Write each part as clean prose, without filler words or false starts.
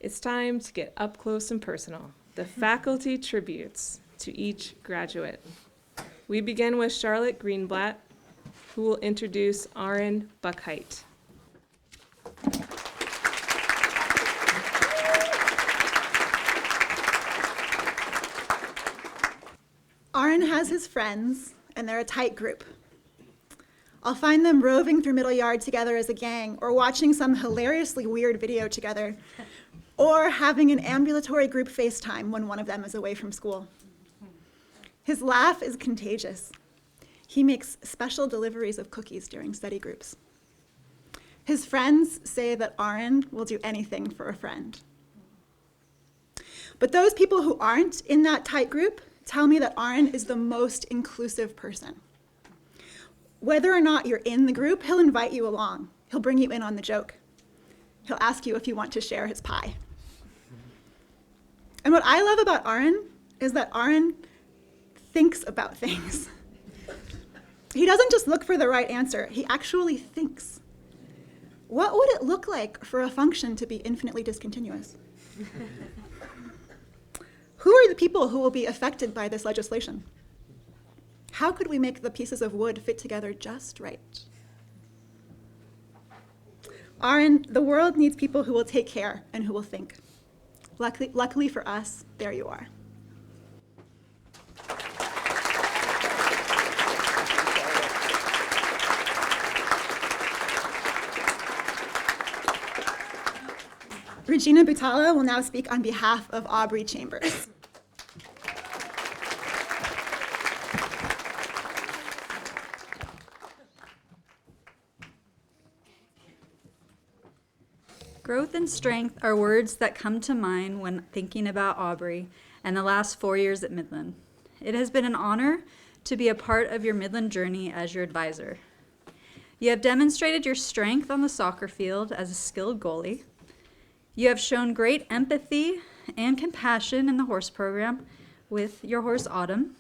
It's time to get up close and personal. The faculty tributes to each graduate. We begin with Charlotte Greenblatt, who will introduce Ain Buck. Orin has his friends, and they're a tight group. I'll find them roving through Middle Yard together as a gang, or watching some hilariously weird video together, or having an ambulatory group FaceTime when one of them is away from school. His laugh is contagious. He makes special deliveries of cookies during study groups. His friends say that Orin will do anything for a friend. But those people who aren't in that tight group tell me that Orin is the most inclusive person. Whether or not you're in the group, he'll invite you along. He'll bring you in on the joke. He'll ask you if you want to share his pie. And what I love about Orin is that Orin thinks about things. He doesn't just look for the right answer, he actually thinks. What would it look like for a function to be infinitely discontinuous? Who are the people who will be affected by this legislation? How could we make the pieces of wood fit together just right? Orin, the world needs people who will take care and who will think. Luckily for us, there you are. Regina Butala will now speak on behalf of Aubrey Chambers. Growth and strength are words that come to mind when thinking about Aubrey and the last 4 years at Midland. It has been an honor to be a part of your Midland journey as your advisor. You have demonstrated your strength on the soccer field as a skilled goalie. You have shown great empathy and compassion in the horse program with your horse Autumn.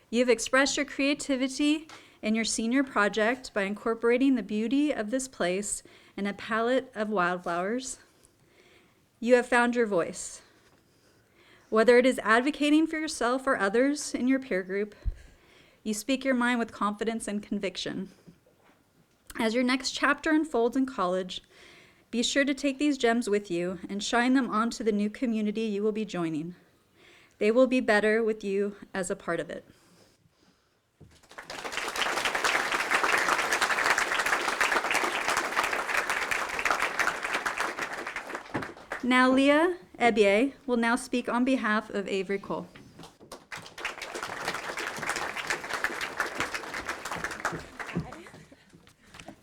You have expressed your creativity in your senior project by incorporating the beauty of this place and a palette of wildflowers. You have found your voice. Whether it is advocating for yourself or others in your peer group, you speak your mind with confidence and conviction. As your next chapter unfolds in college, be sure to take these gems with you and shine them onto the new community you will be joining. They will be better with you as a part of it. Now, Leah Ebie will now speak on behalf of Avery Cole.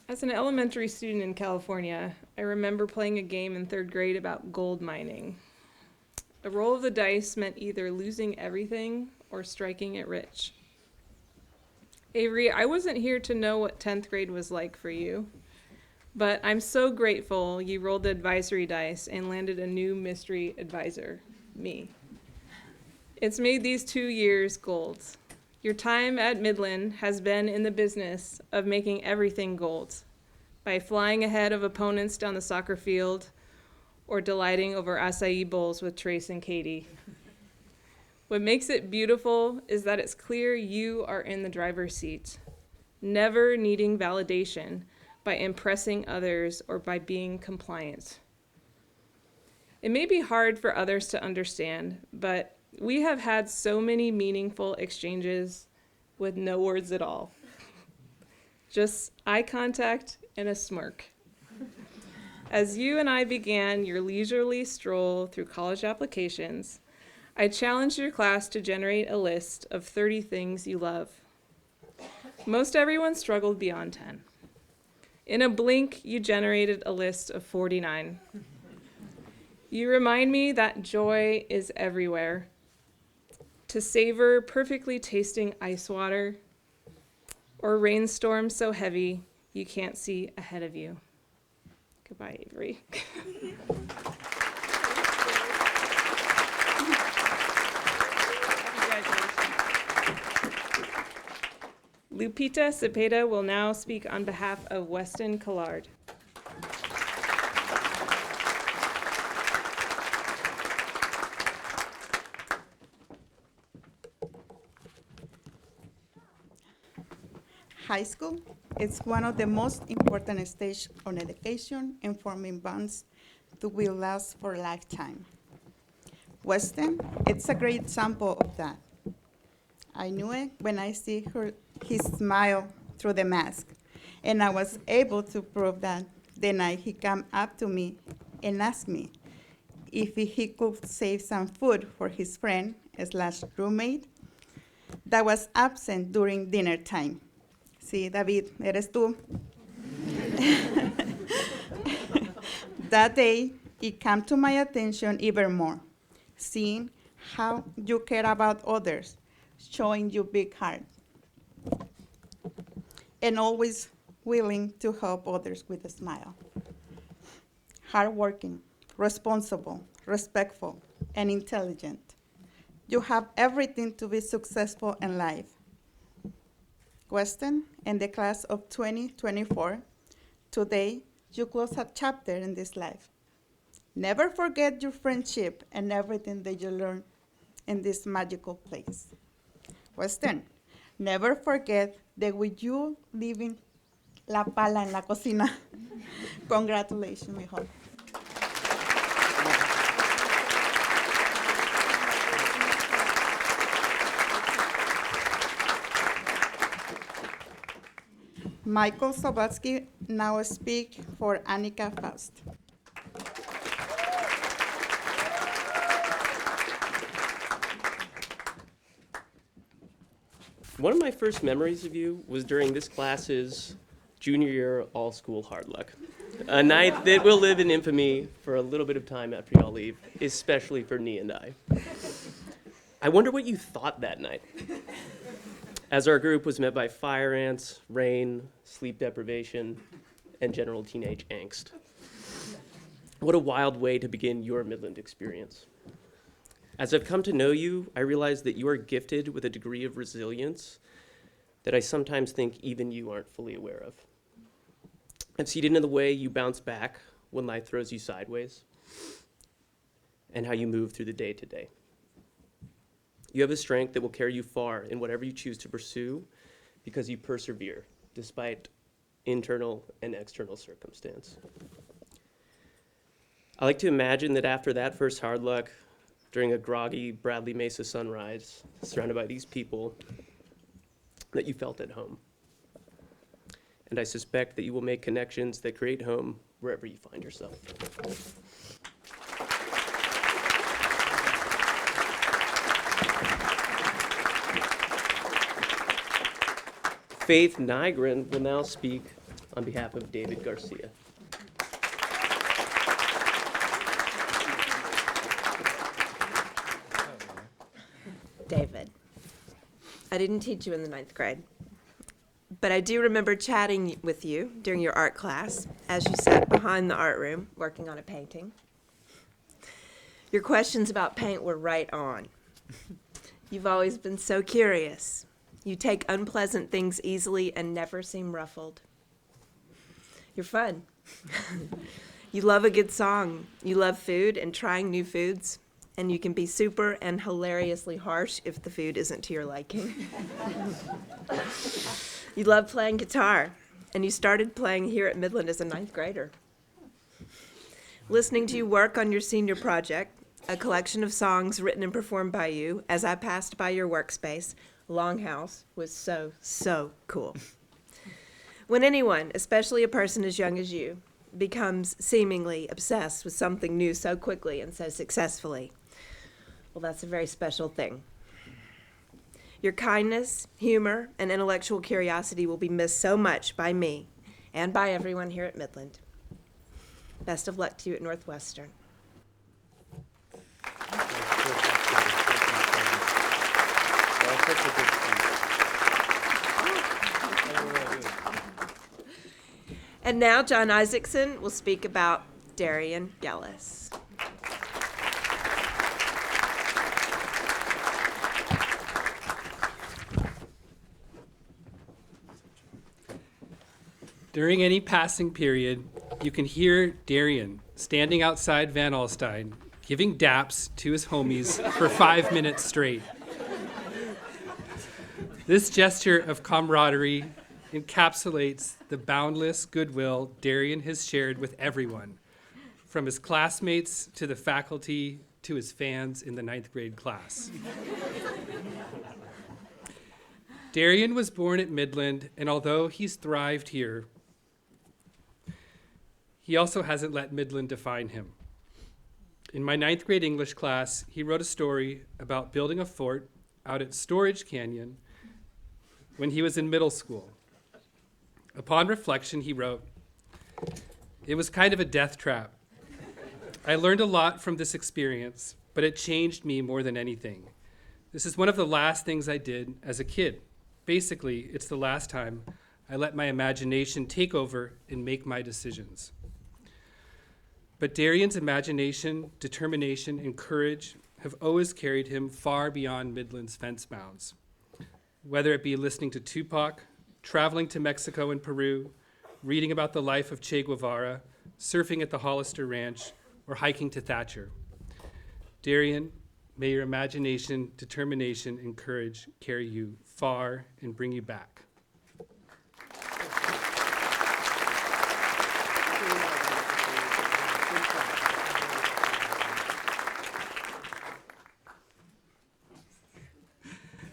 As an elementary student in California, I remember playing a game in 3rd grade about gold mining. A roll of the dice meant either losing everything or striking it rich. Avery, I wasn't here to know what 10th grade was like for you. But I'm so grateful you rolled the advisory dice and landed a new mystery advisor, me. It's made these 2 years gold. Your time at Midland has been in the business of making everything gold, by flying ahead of opponents down the soccer field or delighting over acai bowls with Trace and Katie. What makes it beautiful is that it's clear you are in the driver's seat, never needing validation by impressing others or by being compliant. It may be hard for others to understand, but we have had so many meaningful exchanges with no words at all. Just eye contact and a smirk. As you and I began your leisurely stroll through college applications, I challenged your class to generate a list of 30 things you love. Most everyone struggled beyond 10. In a blink, you generated a list of 49. You remind me that joy is everywhere. To savor perfectly tasting ice water, or rainstorms so heavy you can't see ahead of you. Goodbye, Avery. Lupita Cepeda will now speak on behalf of Weston Collard. High school is one of the most important stages on education and forming bonds that will last for a lifetime. Weston, it's a great example of that. I knew it when I see his smile through the mask, and I was able to prove that the night he came up to me and asked me if he could save some food for his friend / roommate that was absent during dinner time. Sí, David, eres tú. That day, it came to my attention even more, seeing how you care about others, showing your big heart, and always willing to help others with a smile. Hardworking, responsible, respectful, and intelligent. You have everything to be successful in life. Weston, in the class of 2024, today you close a chapter in this life. Never forget your friendship and everything that you learned in this magical place. Weston, never forget that with you leaving la pala en la cocina. Congratulations, mijo. Michael Sobatsky now speak for Annika Faust. One of my first memories of you was during this class's junior year all-school hard luck. A night that will live in infamy for a little bit of time after y'all leave, especially for Nee and I. I wonder what you thought that night, as our group was met by fire ants, rain, sleep deprivation, and general teenage angst. What a wild way to begin your Midland experience. As I've come to know you, I realize that you are gifted with a degree of resilience that I sometimes think even you aren't fully aware of. I've seen it in the way you bounce back when life throws you sideways, and how you move through the day to day. You have a strength that will carry you far in whatever you choose to pursue because you persevere despite internal and external circumstance. I like to imagine that after that first hard luck, during a groggy Bradley Mesa sunrise, surrounded by these people, that you felt at home. And I suspect that you will make connections that create home wherever you find yourself. Faith Nygren will now speak on behalf of David Garcia. David, I didn't teach you in the 9th grade, but I do remember chatting with you during your art class as you sat behind the art room working on a painting. Your questions about paint were right on. You've always been so curious. You take unpleasant things easily and never seem ruffled. You're fun. You love a good song. You love food and trying new foods. And you can be super and hilariously harsh if the food isn't to your liking. You love playing guitar, and you started playing here at Midland as a 9th grader. Listening to you work on your senior project, a collection of songs written and performed by you as I passed by your workspace, Longhouse, was so, so cool. When anyone, especially a person as young as you, becomes seemingly obsessed with something new so quickly and so successfully, well, that's a very special thing. Your kindness, humor, and intellectual curiosity will be missed so much by me and by everyone here at Midland. Best of luck to you at Northwestern. And now John Isaacson will speak about Darion Gellis. During any passing period, you can hear Darion standing outside Van Alstyne, giving daps to his homies for 5 minutes straight. This gesture of camaraderie encapsulates the boundless goodwill Darion has shared with everyone, from his classmates to the faculty to his fans in the 9th grade class. Darion was born at Midland, and although he's thrived here, he also hasn't let Midland define him. In my 9th grade English class, he wrote a story about building a fort out at Storage Canyon when he was in middle school. Upon reflection, he wrote, "It was kind of a death trap. I learned a lot from this experience, but it changed me more than anything. This is one of the last things I did as a kid. Basically, it's the last time I let my imagination take over and make my decisions." But Darion's imagination, determination, and courage have always carried him far beyond Midland's fence bounds. Whether it be listening to Tupac, traveling to Mexico and Peru, reading about the life of Che Guevara, surfing at the Hollister Ranch, or hiking to Thatcher. Darion, may your imagination, determination, and courage carry you far and bring you back.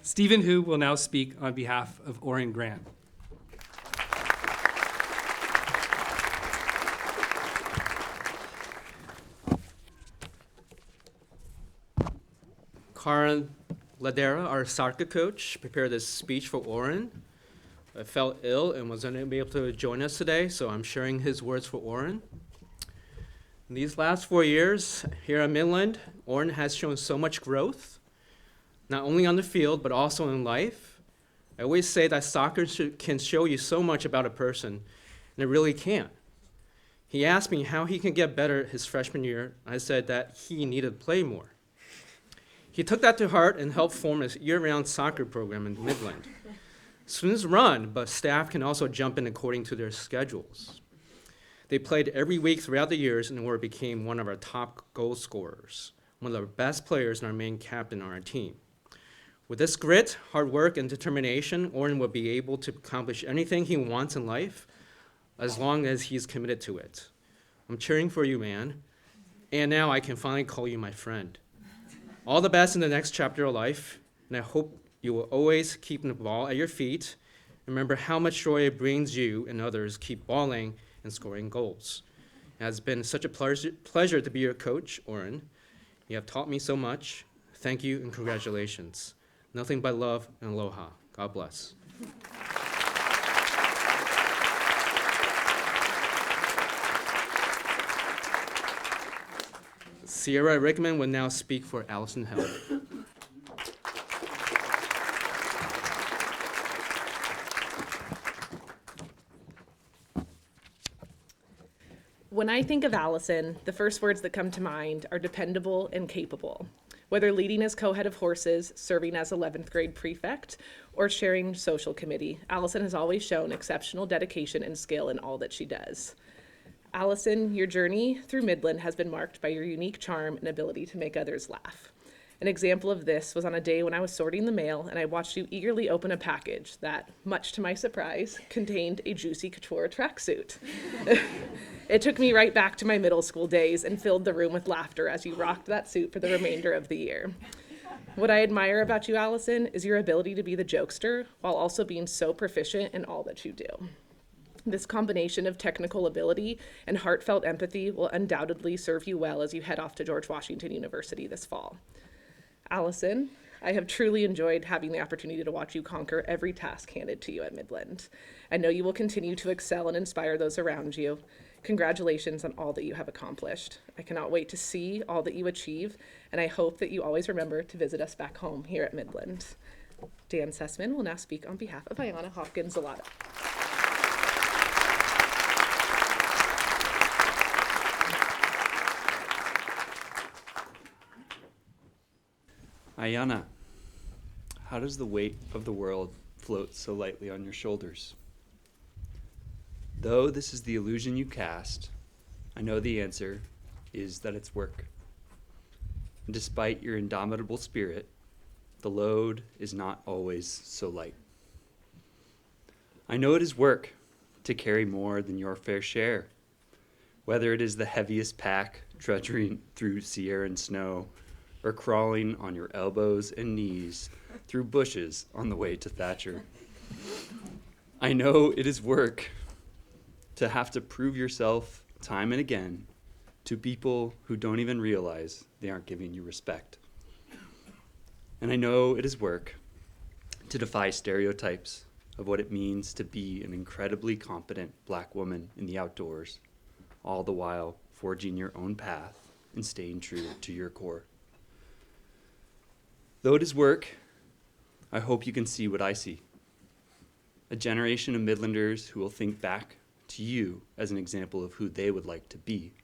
Stephen Hu will now speak on behalf of Orin Grant. Karen Ladera, our soccer coach, prepared this speech for Orin. I felt ill and was unable to join us today, so I'm sharing his words for Orin. In these last 4 years here at Midland, Orin has shown so much growth, not only on the field, but also in life. I always say that soccer can show you so much about a person, and it really can. He asked me how he can get better his freshman year. I said that he needed to play more. He took that to heart and helped form a year-round soccer program in Midland. Students run, but staff can also jump in according to their schedules. They played every week throughout the years, and Orin became one of our top goal scorers, one of the best players and our main captain on our team. With this grit, hard work, and determination, Orin will be able to accomplish anything he wants in life as long as he's committed to it. I'm cheering for you, man. And now I can finally call you my friend. All the best in the next chapter of life, and I hope you will always keep the ball at your feet. Remember how much joy it brings you and others keep balling and scoring goals. It has been such a pleasure to be your coach, Orin. You have taught me so much. Thank you and congratulations. Nothing but love and aloha. God bless. Sierra Rickman will now speak for Allison H. When I think of Allison, the first words that come to mind are dependable and capable. Whether leading as co-head of horses, serving as 11th grade prefect, or chairing social committee, Allison has always shown exceptional dedication and skill in all that she does. Allison, your journey through Midland has been marked by your unique charm and ability to make others laugh. An example of this was on a day when I was sorting the mail and I watched you eagerly open a package that, much to my surprise, contained a Juicy Couture tracksuit. It took me right back to my middle school days and filled the room with laughter as you rocked that suit for the remainder of the year. What I admire about you, Allison, is your ability to be the jokester while also being so proficient in all that you do. This combination of technical ability and heartfelt empathy will undoubtedly serve you well as you head off to George Washington University this fall. Allison, I have truly enjoyed having the opportunity to watch you conquer every task handed to you at Midland. I know you will continue to excel and inspire those around you. Congratulations on all that you have accomplished. I cannot wait to see all that you achieve, and I hope that you always remember to visit us back home here at Midland. Dan Sussman will now speak on behalf of Ayana, Hopkins, Zalata. Ayana, how does the weight of the world float so lightly on your shoulders? Though this is the illusion you cast, I know the answer is that it's work. And despite your indomitable spirit, the load is not always so light. I know it is work to carry more than your fair share, whether it is the heaviest pack trudging through Sierra and snow, or crawling on your elbows and knees through bushes on the way to Thatcher. I know it is work to have to prove yourself time and again to people who don't even realize they aren't giving you respect. And I know it is work to defy stereotypes of what it means to be an incredibly competent Black woman in the outdoors, all the while forging your own path and staying true to your core. Though it is work, I hope you can see what I see. A generation of Midlanders who will think back to you as an example of who they would like to be,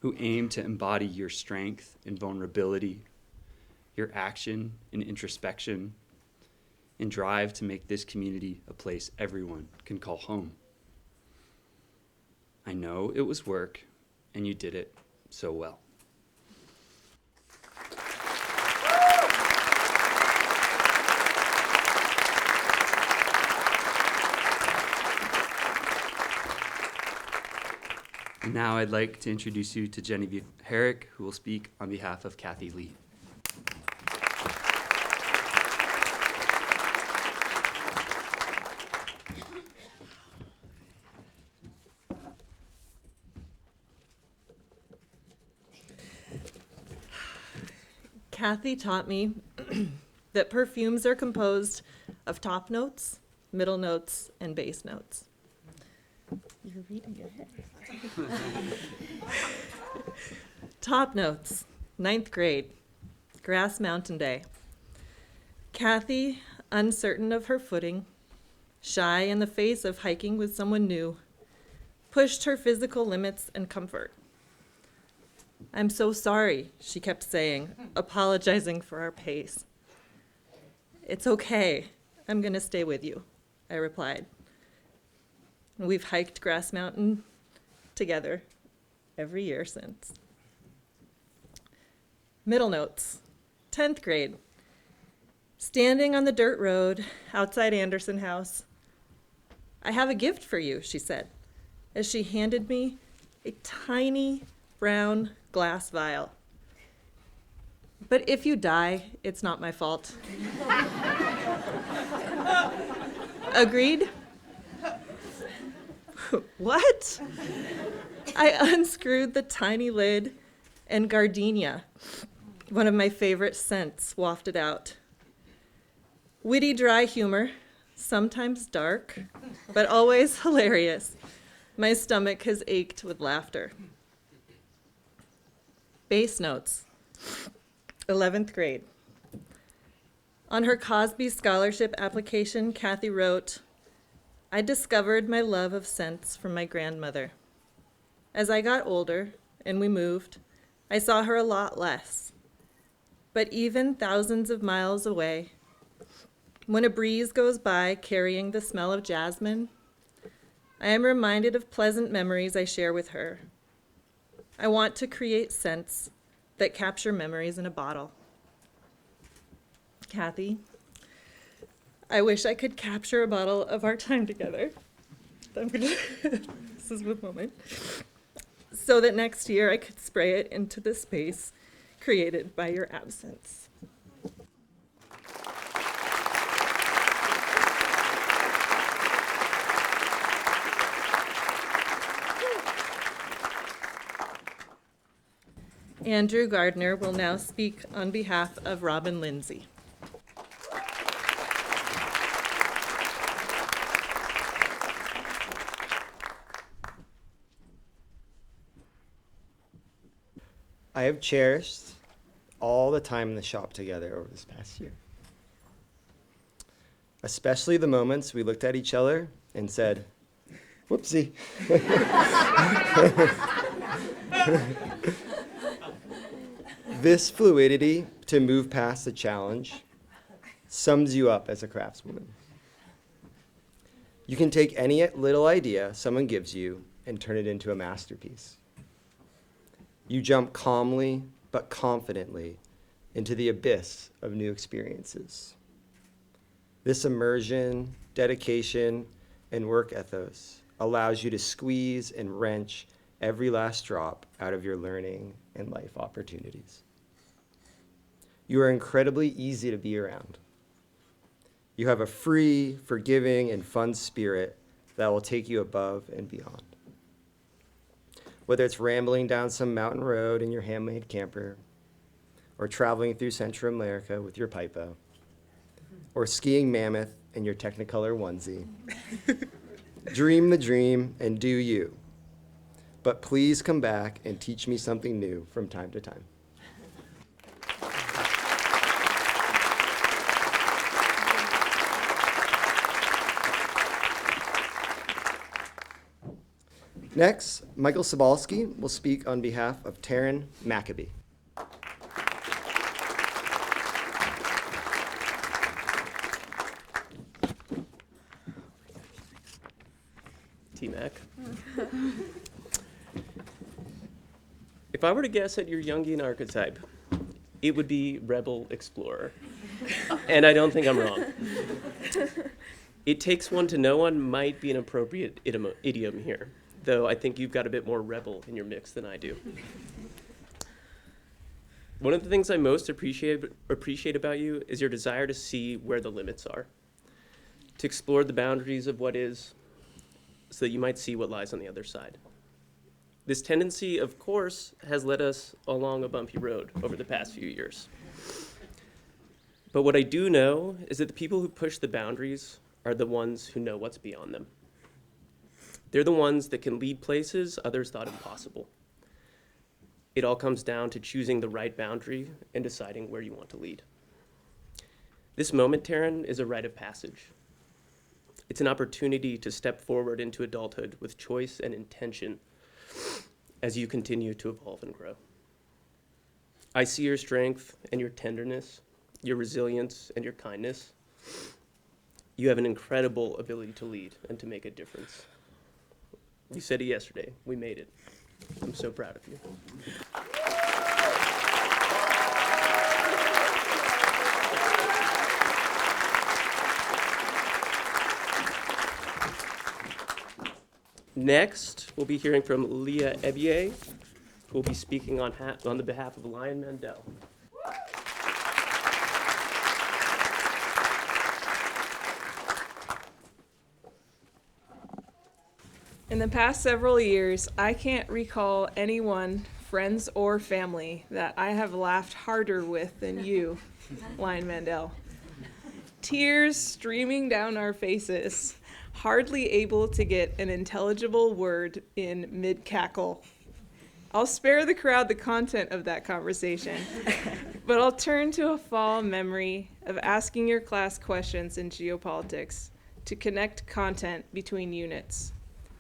who aim to embody your strength and vulnerability, your action and introspection, and drive to make this community a place everyone can call home. I know it was work, and you did it so well. And now I'd like to introduce you to Genevieve Herrick, who will speak on behalf of Kathy Lee. Kathy taught me that perfumes are composed of top notes, middle notes, and base notes. You're reading it. Top notes, 9th grade, Grass Mountain Day. Kathy, uncertain of her footing, shy in the face of hiking with someone new, pushed her physical limits and comfort. "I'm so sorry," she kept saying, apologizing for our pace. "It's okay. I'm going to stay with you," I replied. We've hiked Grass Mountain together every year since. Middle notes, 10th grade. Standing on the dirt road outside Anderson House. "I have a gift for you," she said, as she handed me a tiny brown glass vial. "But if you die, it's not my fault." Agreed? What? I unscrewed the tiny lid, and gardenia, one of my favorite scents, wafted out. Witty, dry humor, sometimes dark, but always hilarious. My stomach has ached with laughter. Bass notes, 11th grade. On her Cosby Scholarship application, Kathy wrote, "I discovered my love of scents from my grandmother. As I got older and we moved, I saw her a lot less. But even thousands of miles away, when a breeze goes by carrying the smell of jasmine, I am reminded of pleasant memories I share with her. I want to create scents that capture memories in a bottle." Kathy, I wish I could capture a bottle of our time together. This is the moment. So that next year I could spray it into the space created by your absence. Andrew Gardner will now speak on behalf of Robin Lindsay. I have cherished all the time in the shop together over this past year. Especially the moments we looked at each other and said, "Whoopsie." This fluidity to move past the challenge sums you up as a craftswoman. You can take any little idea someone gives you and turn it into a masterpiece. You jump calmly but confidently into the abyss of new experiences. This immersion, dedication, and work ethos allows you to squeeze and wrench every last drop out of your learning and life opportunities. You are incredibly easy to be around. You have a free, forgiving, and fun spirit that will take you above and beyond. Whether it's rambling down some mountain road in your handmade camper, or traveling through Central America with your pipo, or skiing Mammoth in your Technicolor onesie, dream the dream and do you. But please come back and teach me something new from time to time. Next, Michael Sobalski will speak on behalf of Teran McCabe. T-Mac. If I were to guess at your Jungian archetype, it would be rebel explorer. And I don't think I'm wrong. It takes one to know one might be an appropriate idiom here, though I think you've got a bit more rebel in your mix than I do. One of the things I most appreciate about you is your desire to see where the limits are, to explore the boundaries of what is, so that you might see what lies on the other side. This tendency, of course, has led us along a bumpy road over the past few years. But what I do know is that the people who push the boundaries are the ones who know what's beyond them. They're the ones that can lead places others thought impossible. It all comes down to choosing the right boundary and deciding where you want to lead. This moment, Teran, is a rite of passage. It's an opportunity to step forward into adulthood with choice and intention as you continue to evolve and grow. I see your strength and your tenderness, your resilience and your kindness. You have an incredible ability to lead and to make a difference. You said it yesterday. We made it. I'm so proud of you. Next, we'll be hearing from Leah Ebier, who will be speaking on the behalf of Lion Mandel. In the past several years, I can't recall anyone, friends or family, that I have laughed harder with than you, Lion Mandel. Tears streaming down our faces, hardly able to get an intelligible word in mid-cackle. I'll spare the crowd the content of that conversation, but I'll turn to a fall memory of asking your class questions in geopolitics to connect content between units.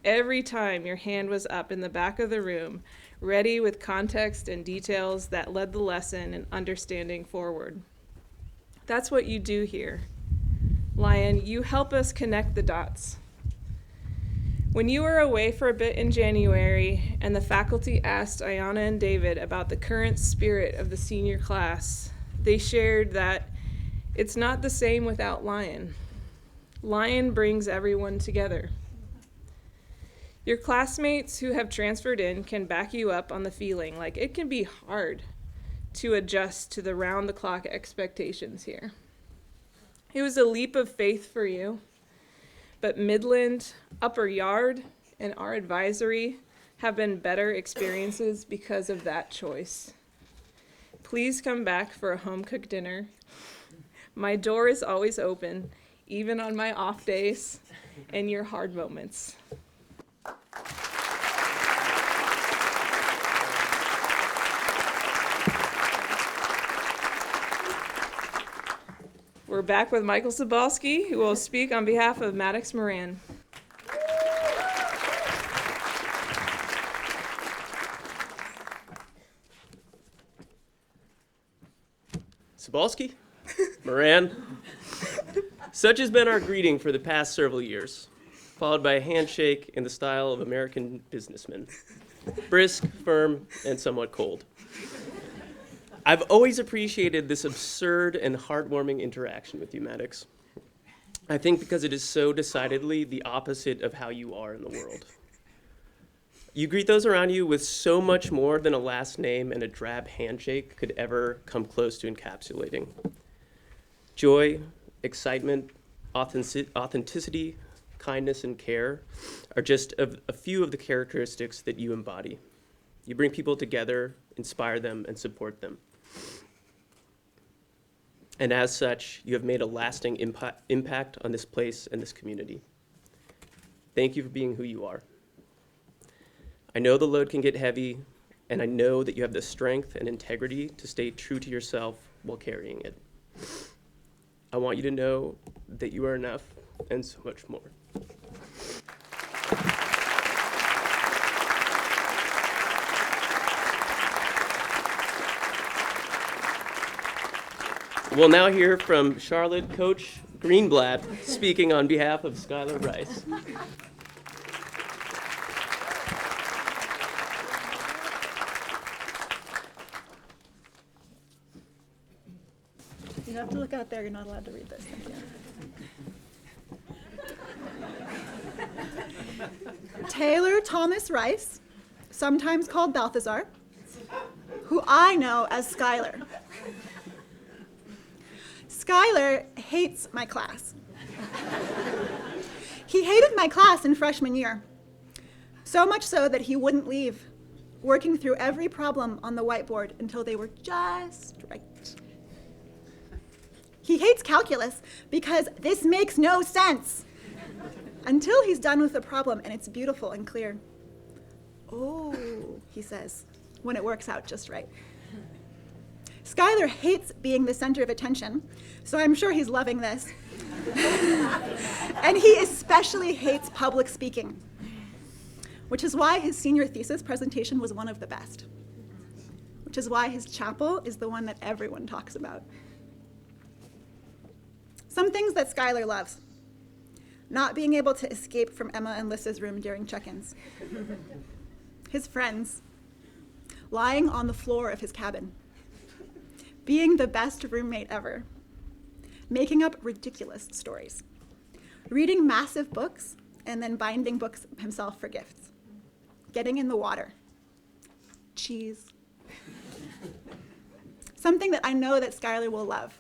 Every time your hand was up in the back of the room, ready with context and details that led the lesson and understanding forward. That's what you do here. Lion, you help us connect the dots. When you were away for a bit in January and the faculty asked Ayana and David about the current spirit of the senior class, they shared that it's not the same without Lion. Lion brings everyone together. Your classmates who have transferred in can back you up on the feeling like it can be hard to adjust to the round-the-clock expectations here. It was a leap of faith for you, but Midland, Upper Yard, and our advisory have been better experiences because of that choice. Please come back for a home-cooked dinner. My door is always open, even on my off days and your hard moments. We're back with Michael Sobalski, who will speak on behalf of Maddox Moran. Sobalski, Moran. Such has been our greeting for the past several years, followed by a handshake in the style of American businessmen. Brisk, firm, and somewhat cold. I've always appreciated this absurd and heartwarming interaction with you, Maddox. I think because it is so decidedly the opposite of how you are in the world. You greet those around you with so much more than a last name and a drab handshake could ever come close to encapsulating. Joy, excitement, authenticity, kindness, and care are just a few of the characteristics that you embody. You bring people together, inspire them, and support them. And as such, you have made a lasting impact on this place and this community. Thank you for being who you are. I know the load can get heavy, and I know that you have the strength and integrity to stay true to yourself while carrying it. I want you to know that you are enough and so much more. We'll now hear from Charlotte Coach Greenblatt speaking on behalf of Skyler Rice. You have to look out there. You're not allowed to read this. Thank you. Taylor Thomas Rice, sometimes called Balthazar, who I know as Skyler. Skyler hates my class. He hated my class in freshman year, so much so that he wouldn't leave, working through every problem on the whiteboard until they were just right. He hates calculus because this makes no sense, until he's done with the problem and it's beautiful and clear. Oh, he says, when it works out just right. Skyler hates being the center of attention, so I'm sure he's loving this. And he especially hates public speaking, which is why his senior thesis presentation was one of the best, which is why his chapel is the one that everyone talks about. Some things that Skyler loves: not being able to escape from Emma and Lissa's room during check-ins, his friends, lying on the floor of his cabin, being the best roommate ever, making up ridiculous stories, reading massive books and then binding books himself for gifts, getting in the water, cheese. Something that I know that Skyler will love: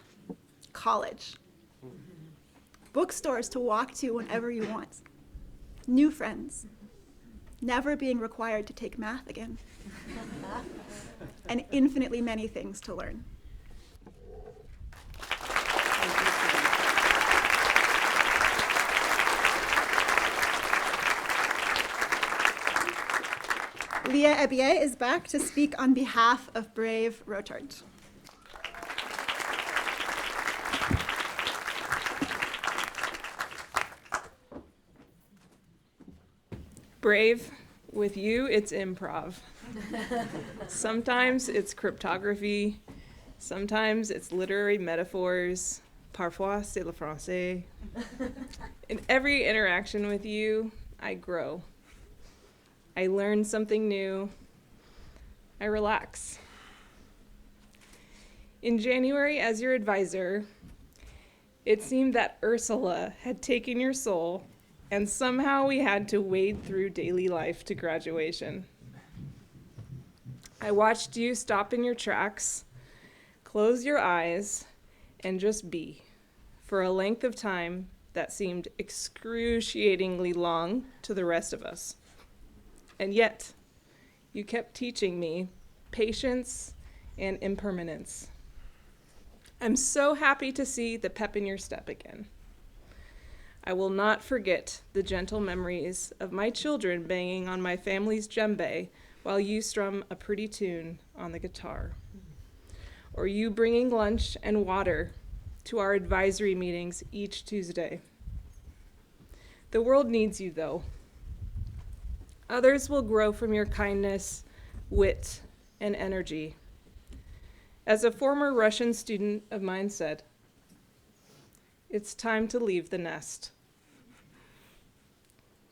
college, bookstores to walk to whenever you want, new friends, never being required to take math again, and infinitely many things to learn. Leah Ebier is back to speak on behalf of Brave Rotart. Brave, with you, it's improv. Sometimes it's cryptography. Sometimes it's literary metaphors. Parfois, c'est le français. In every interaction with you, I grow. I learn something new. I relax. In January, as your advisor, it seemed that Ursula had taken your soul, and somehow we had to wade through daily life to graduation. I watched you stop in your tracks, close your eyes, and just be, for a length of time that seemed excruciatingly long to the rest of us. And yet, you kept teaching me patience and impermanence. I'm so happy to see the pep in your step again. I will not forget the gentle memories of my children banging on my family's djembe while you strum a pretty tune on the guitar, or you bringing lunch and water to our advisory meetings each Tuesday. The world needs you, though. Others will grow from your kindness, wit, and energy. As a former Russian student of mine said, it's time to leave the nest.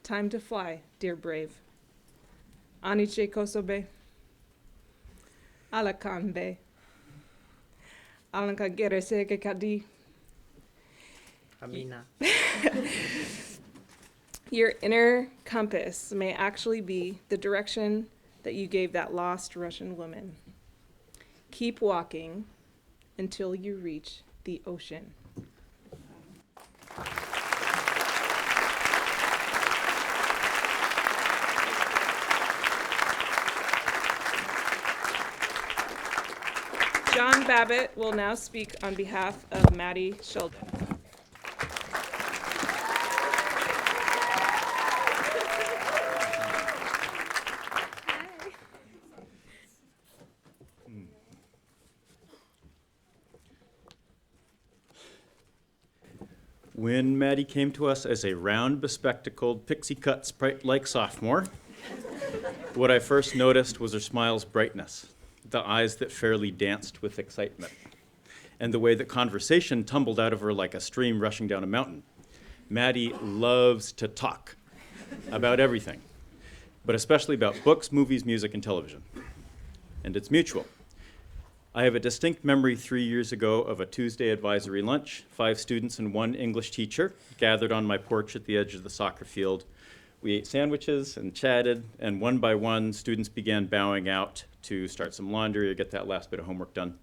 Time to fly, dear brave. Aniche kosobe. Alakanbe. Alanka gerese kadi. Amina. Your inner compass may actually be the direction that you gave that lost Russian woman. Keep walking until you reach the ocean. John Babbitt will now speak on behalf of Maddie Sheldon. When Maddie came to us as a round, bespectacled, pixie-cut, sprite-like sophomore, what I first noticed was her smile's brightness, the eyes that fairly danced with excitement, and the way that conversation tumbled out of her like a stream rushing down a mountain. Maddie loves to talk about everything, but especially about books, movies, music, and television. And it's mutual. I have a distinct memory 3 years ago of a Tuesday advisory lunch. 5 students and 1 English teacher gathered on my porch at the edge of the soccer field. We ate sandwiches and chatted, and one by one, students began bowing out to start some laundry or get that last bit of homework done.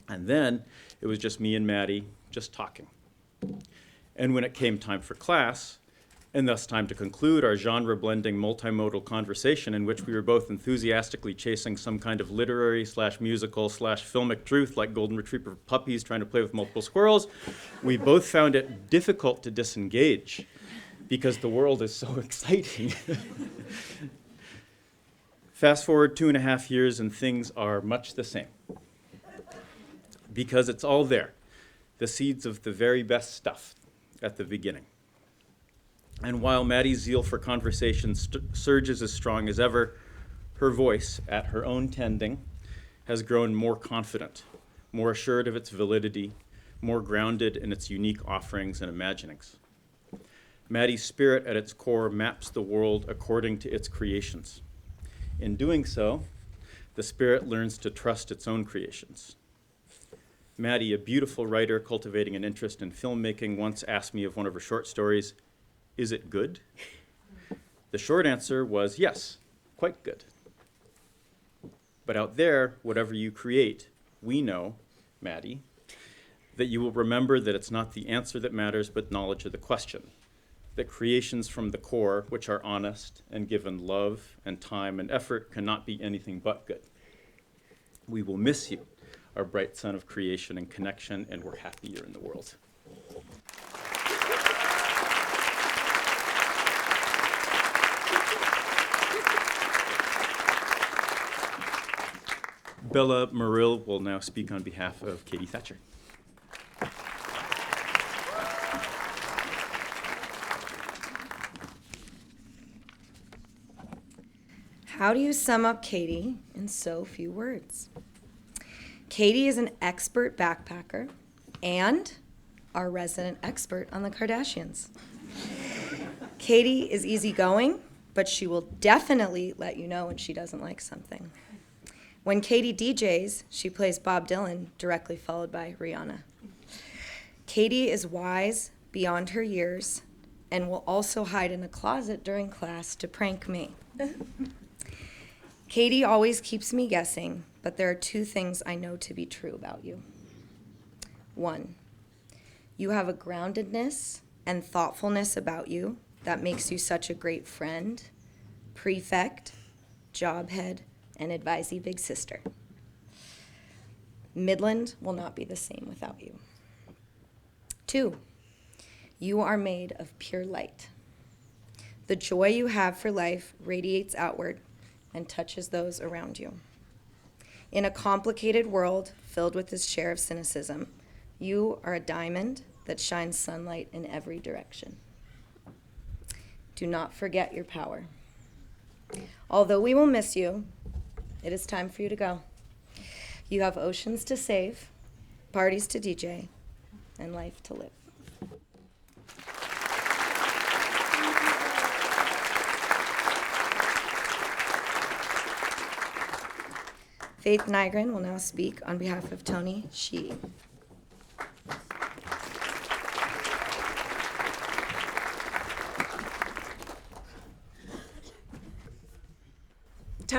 And then it was just me and Maddie just talking. And when it came time for class, and thus time to conclude our genre-blending multimodal conversation in which we were both enthusiastically chasing some kind of literary/musical/filmic truth like golden retriever puppies trying to play with multiple squirrels, we both found it difficult to disengage because the world is so exciting. Fast forward 2.5 years and things are much the same because it's all there, the seeds of the very best stuff at the beginning. And while Maddie's zeal for conversation surges as strong as ever, her voice, at her own tending, has grown more confident, more assured of its validity, more grounded in its unique offerings and imaginings. Maddie's spirit at its core maps the world according to its creations. In doing so, the spirit learns to trust its own creations. Maddie, a beautiful writer cultivating an interest in filmmaking, once asked me of one of her short stories, "Is it good?" The short answer was yes, quite good. But out there, whatever you create, we know, Maddie, that you will remember that it's not the answer that matters, but knowledge of the question. That creations from the core, which are honest and given love and time and effort, cannot be anything but good. We will miss you, our bright son of creation and connection, and we're happy you're in the world. Bella Murill will now speak on behalf of Katie Thatcher. How do you sum up Katie in so few words? Katie is an expert backpacker and our resident expert on the Kardashians. Katie is easygoing, but she will definitely let you know when she doesn't like something. When Katie DJs, she plays Bob Dylan, directly followed by Rihanna. Katie is wise beyond her years and will also hide in a closet during class to prank me. Katie always keeps me guessing, but there are 2 things I know to be true about you. 1, you have a groundedness and thoughtfulness about you that makes you such a great friend, prefect, job head, and advisee big sister. Midland will not be the same without you. 2, you are made of pure light. The joy you have for life radiates outward and touches those around you. In a complicated world filled with its share of cynicism, you are a diamond that shines sunlight in every direction. Do not forget your power. Although we will miss you, it is time for you to go. You have oceans to save, parties to DJ, and life to live. Faith Nygren will now speak on behalf of Tony Shee.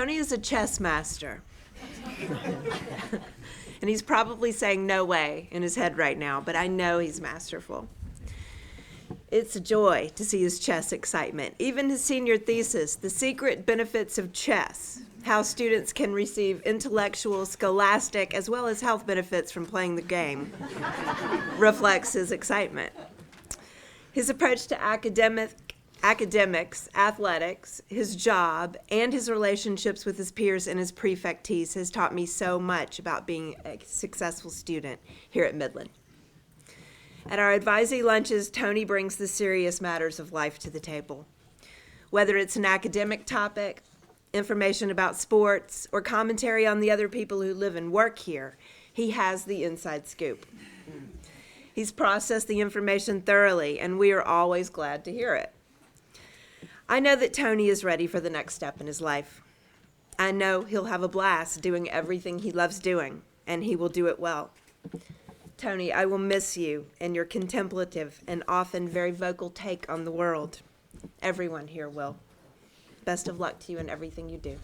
Tony is a chess master. And he's probably saying no way in his head right now, but I know he's masterful. It's a joy to see his chess excitement. Even his senior thesis, The Secret Benefits of Chess, how students can receive intellectual, scholastic, as well as health benefits from playing the game, reflects his excitement. His approach to academics, athletics, his job, and his relationships with his peers and his prefectees has taught me so much about being a successful student here at Midland. At our advisee lunches, Tony brings the serious matters of life to the table. Whether it's an academic topic, information about sports, or commentary on the other people who live and work here, he has the inside scoop. He's processed the information thoroughly, and we are always glad to hear it. I know that Tony is ready for the next step in his life. I know he'll have a blast doing everything he loves doing, and he will do it well. Tony, I will miss you and your contemplative and often very vocal take on the world. Everyone here will. Best of luck to you in everything you do.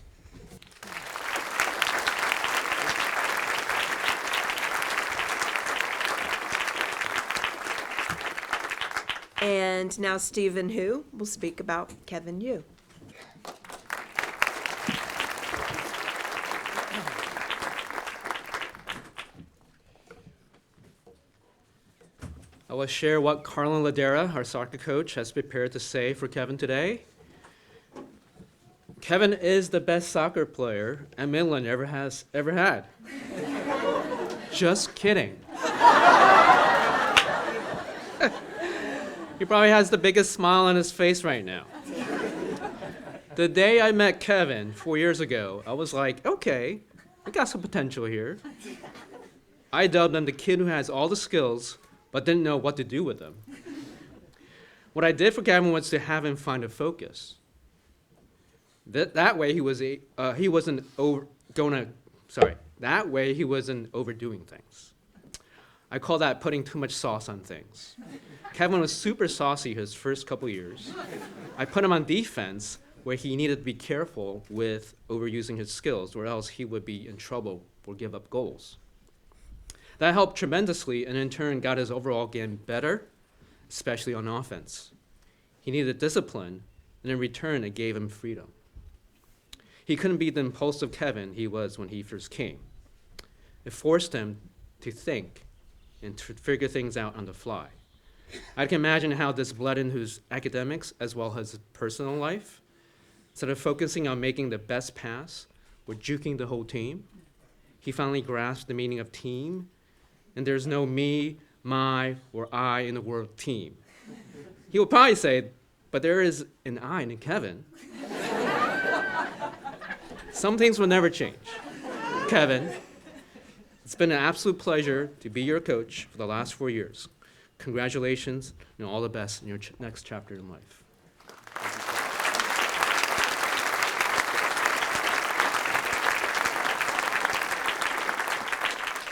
And now Stephen Hu will speak about Kevin Yu. I will share what Carlin Ladera, our soccer coach, has prepared to say for Kevin today. Kevin is the best soccer player Midland ever had. Just kidding. He probably has the biggest smile on his face right now. The day I met Kevin 4 years ago, I was like, okay, we got some potential here. I dubbed him the kid who has all the skills, but didn't know what to do with them. What I did for Kevin was to have him find a focus. That way he wasn't overdoing things. I call that putting too much sauce on things. Kevin was super saucy his first couple years. I put him on defense where he needed to be careful with overusing his skills, or else he would be in trouble or give up goals. That helped tremendously, and in turn got his overall game better, especially on offense. He needed discipline, and in return it gave him freedom. He couldn't be the impulsive Kevin he was when he first came. It forced him to think and to figure things out on the fly. I can imagine how this bled into his academics as well as his personal life. Instead of focusing on making the best pass or juking the whole team, he finally grasped the meaning of team, and there's no me, my, or I in the word team. He will probably say, but there is an I in Kevin. Some things will never change. Kevin, it's been an absolute pleasure to be your coach for the last 4 years. Congratulations and all the best in your next chapter in life.